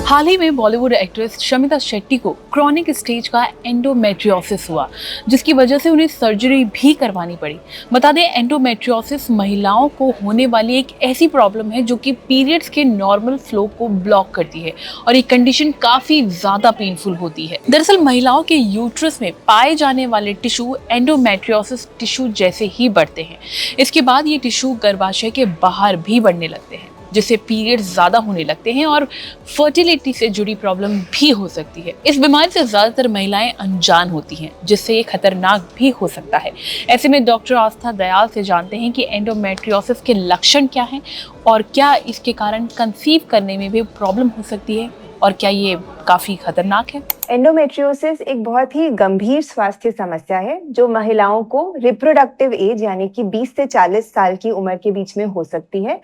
हाल ही में बॉलीवुड एक्ट्रेस शमिता शेट्टी को chronic stage का एंडोमेट्रियोसिस हुआ, जिसकी वजह से उन्हें सर्जरी भी करवानी पड़ी। बता दें, एंडोमेट्रियोसिस महिलाओं को होने वाली एक ऐसी प्रॉब्लम है जो कि पीरियड्स के नॉर्मल फ्लो को ब्लॉक करती है और ये कंडीशन काफी ज्यादा पेनफुल होती है। दरअसल महिलाओं के यूट्रस में पाए जाने वाले टिश्यू एंडोमेट्रियोसिस टिश्यू जैसे ही बढ़ते हैं। इसके बाद ये टिश्यू गर्भाशय के बाहर भी बढ़ने लगते हैं, जिससे पीरियड ज्यादा होने लगते हैं और फर्टिलिटी से जुड़ी प्रॉब्लम भी हो सकती है। इस बीमारी से ज्यादातर महिलाएं अनजान होती हैं, जिससे ये खतरनाक भी हो सकता है। ऐसे में डॉक्टर आस्था दयाल से जानते हैं कि एंडोमेट्रियोसिस के लक्षण क्या हैं और क्या इसके कारण कंसीव करने में भी प्रॉब्लम हो सकती है और क्या ये काफी खतरनाक है। एंडोमेट्रियोसिस एक बहुत ही गंभीर स्वास्थ्य समस्या है जो महिलाओं को रिप्रोडक्टिव एज यानी कि 20 से 40 साल की उम्र के बीच में हो सकती है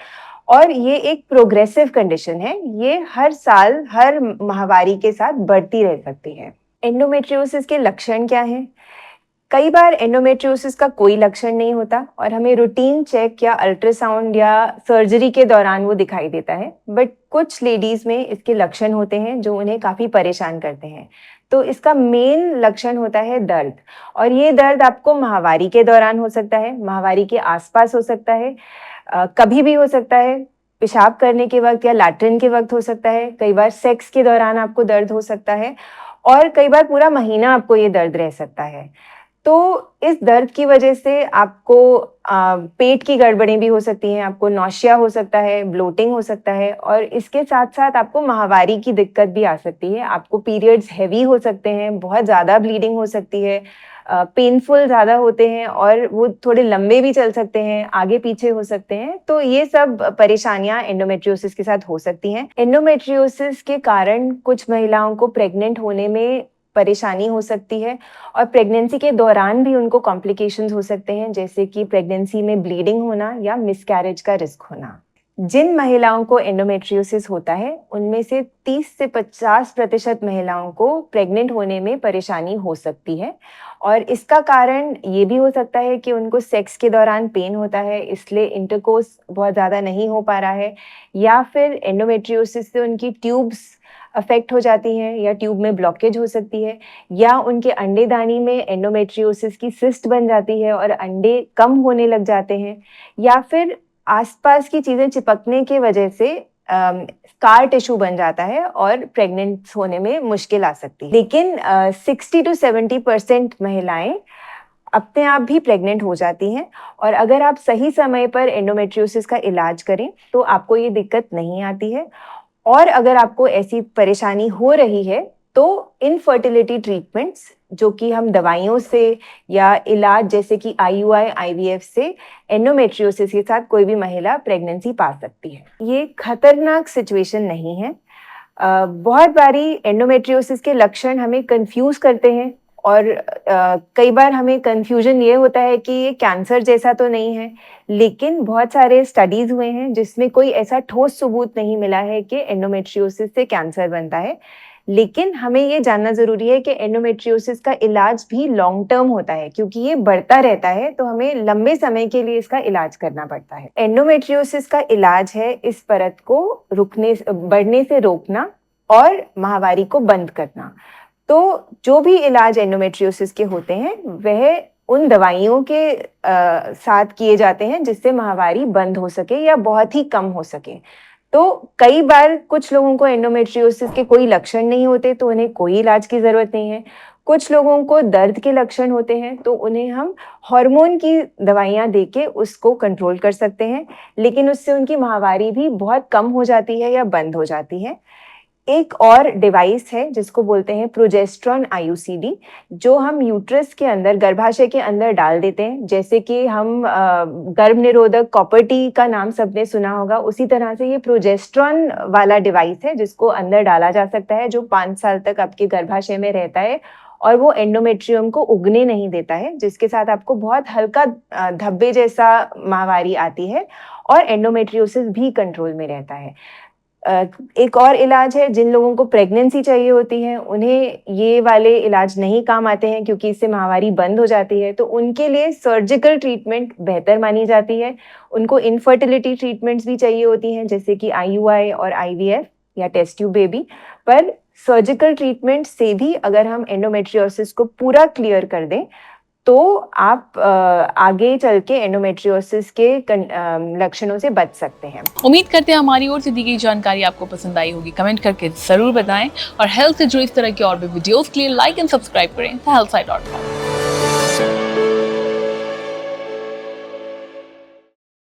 और ये एक प्रोग्रेसिव कंडीशन है। ये हर साल हर माहवारी के साथ बढ़ती रह सकती है। एंडोमेट्रियोसिस के लक्षण क्या हैं? कई बार एंडोमेट्रियोसिस का कोई लक्षण नहीं होता और हमें रूटीन चेक या अल्ट्रासाउंड या सर्जरी के दौरान वो दिखाई देता है, बट कुछ लेडीज में इसके लक्षण होते हैं जो उन्हें काफ़ी परेशान करते हैं। तो इसका मेन लक्षण होता है दर्द, और ये दर्द आपको माहवारी के दौरान हो सकता है, माहवारी के आसपास हो सकता है, कभी भी हो सकता है, पेशाब करने के वक्त या लैट्रिन के वक्त हो सकता है, कई बार सेक्स के दौरान आपको दर्द हो सकता है और कई बार पूरा महीना आपको ये दर्द रह सकता है। तो इस दर्द की वजह से आपको पेट की गड़बड़ें भी हो सकती हैं, आपको नौशिया हो सकता है, ब्लोटिंग हो सकता है और इसके साथ साथ आपको माहवारी की दिक्कत भी आ सकती है। आपको पीरियड्स हैवी हो सकते हैं, बहुत ज़्यादा ब्लीडिंग हो सकती है, पेनफुल ज़्यादा होते हैं और वो थोड़े लंबे भी चल सकते हैं, आगे पीछे हो सकते हैं। तो ये सब परेशानियां एंडोमेट्रियोसिस के साथ हो सकती हैं। एंडोमेट्रियोसिस के कारण कुछ महिलाओं को प्रेग्नेंट होने में परेशानी हो सकती है और प्रेगनेंसी के दौरान भी उनको कॉम्प्लिकेशंस हो सकते हैं, जैसे कि प्रेगनेंसी में ब्लीडिंग होना या मिसकैरेज का रिस्क होना। जिन महिलाओं को एंडोमेट्रियोसिस होता है उनमें से 30 से 50% महिलाओं को प्रेग्नेंट होने में परेशानी हो सकती है और इसका कारण ये भी हो सकता है कि उनको सेक्स के दौरान पेन होता है, इसलिए इंटरकोर्स बहुत ज़्यादा नहीं हो पा रहा है, या फिर एंडोमेट्रियोसिस से उनकी ट्यूब्स अफेक्ट हो जाती हैं या ट्यूब में ब्लॉकेज हो सकती है, या उनके अंडेदानी में एंडोमेट्रियोसिस की सिस्ट बन जाती है और अंडे कम होने लग जाते हैं, या फिर आसपास की चीज़ें चिपकने की वजह से स्कार टिश्यू बन जाता है और प्रेग्नेंट होने में मुश्किल आ सकती है। लेकिन 60 to 70% महिलाएं अपने आप भी प्रेग्नेंट हो जाती हैं और अगर आप सही समय पर एंडोमेट्रियोसिस का इलाज करें तो आपको ये दिक्कत नहीं आती है। और अगर आपको ऐसी परेशानी हो रही है तो इनफर्टिलिटी ट्रीटमेंट्स, जो कि हम दवाइयों से या इलाज जैसे कि IUI, IVF से एंडोमेट्रियोसिस के साथ कोई भी महिला प्रेगनेंसी पा सकती है। ये खतरनाक सिचुएशन नहीं है। बहुत बारी एंडोमेट्रियोसिस के लक्षण हमें कंफ्यूज करते हैं और कई बार हमें कंफ्यूजन ये होता है कि ये कैंसर जैसा तो नहीं है, लेकिन बहुत सारे स्टडीज हुए हैं जिसमें कोई ऐसा ठोस सबूत नहीं मिला है कि एंडोमेट्रियोसिस से कैंसर बनता है। लेकिन हमें ये जानना ज़रूरी है कि एंडोमेट्रियोसिस का इलाज भी लॉन्ग टर्म होता है, क्योंकि ये बढ़ता रहता है तो हमें लंबे समय के लिए इसका इलाज करना पड़ता है। एंडोमेट्रियोसिस का इलाज है इस परत को बढ़ने से रोकना और माहवारी को बंद करना। तो जो भी इलाज एंडोमेट्रियोसिस के होते हैं वह उन दवाइयों के साथ किए जाते हैं जिससे माहवारी बंद हो सके या बहुत ही कम हो सके। तो कई बार कुछ लोगों को एंडोमेट्रियोसिस के कोई लक्षण नहीं होते तो उन्हें कोई इलाज की ज़रूरत नहीं है। कुछ लोगों को दर्द के लक्षण होते हैं तो उन्हें हम हार्मोन की दवाइयाँ देके उसको कंट्रोल कर सकते हैं, लेकिन उससे उनकी माहवारी भी बहुत कम हो जाती है या बंद हो जाती है। एक और डिवाइस है जिसको बोलते हैं प्रोजेस्ट्रॉन IUCD, जो हम यूट्रस के अंदर, गर्भाशय के अंदर डाल देते हैं। जैसे कि हम गर्भ निरोधक कॉपर टी का नाम सबने सुना होगा, उसी तरह से ये प्रोजेस्ट्रॉन वाला डिवाइस है जिसको अंदर डाला जा सकता है, जो 5 साल तक आपके गर्भाशय में रहता है और वो एंडोमेट्रियम को उगने नहीं देता है, जिसके साथ आपको बहुत हल्का धब्बे जैसा माहवारी आती है और एंडोमेट्रियोसिस भी कंट्रोल में रहता है। एक और इलाज है, जिन लोगों को प्रेगनेंसी चाहिए होती है उन्हें ये वाले इलाज नहीं काम आते हैं क्योंकि इससे माहवारी बंद हो जाती है, तो उनके लिए सर्जिकल ट्रीटमेंट बेहतर मानी जाती है। उनको इनफर्टिलिटी ट्रीटमेंट्स भी चाहिए होती हैं जैसे कि IUI और IVF, या टेस्ट ट्यूब बेबी, पर सर्जिकल ट्रीटमेंट से भी अगर हम एंडोमेट्रियोसिस को पूरा क्लियर कर दें तो आप आगे चल के एंडोमेट्रियोसिस के लक्षणों से बच सकते हैं। उम्मीद करते हैं हमारी ओर से दी गई जानकारी आपको पसंद आई होगी। कमेंट करके जरूर बताएं और हेल्थ से जुड़ी इस तरह की और भी वीडियोस के लिए लाइक एंड सब्सक्राइब करें healthsite.com।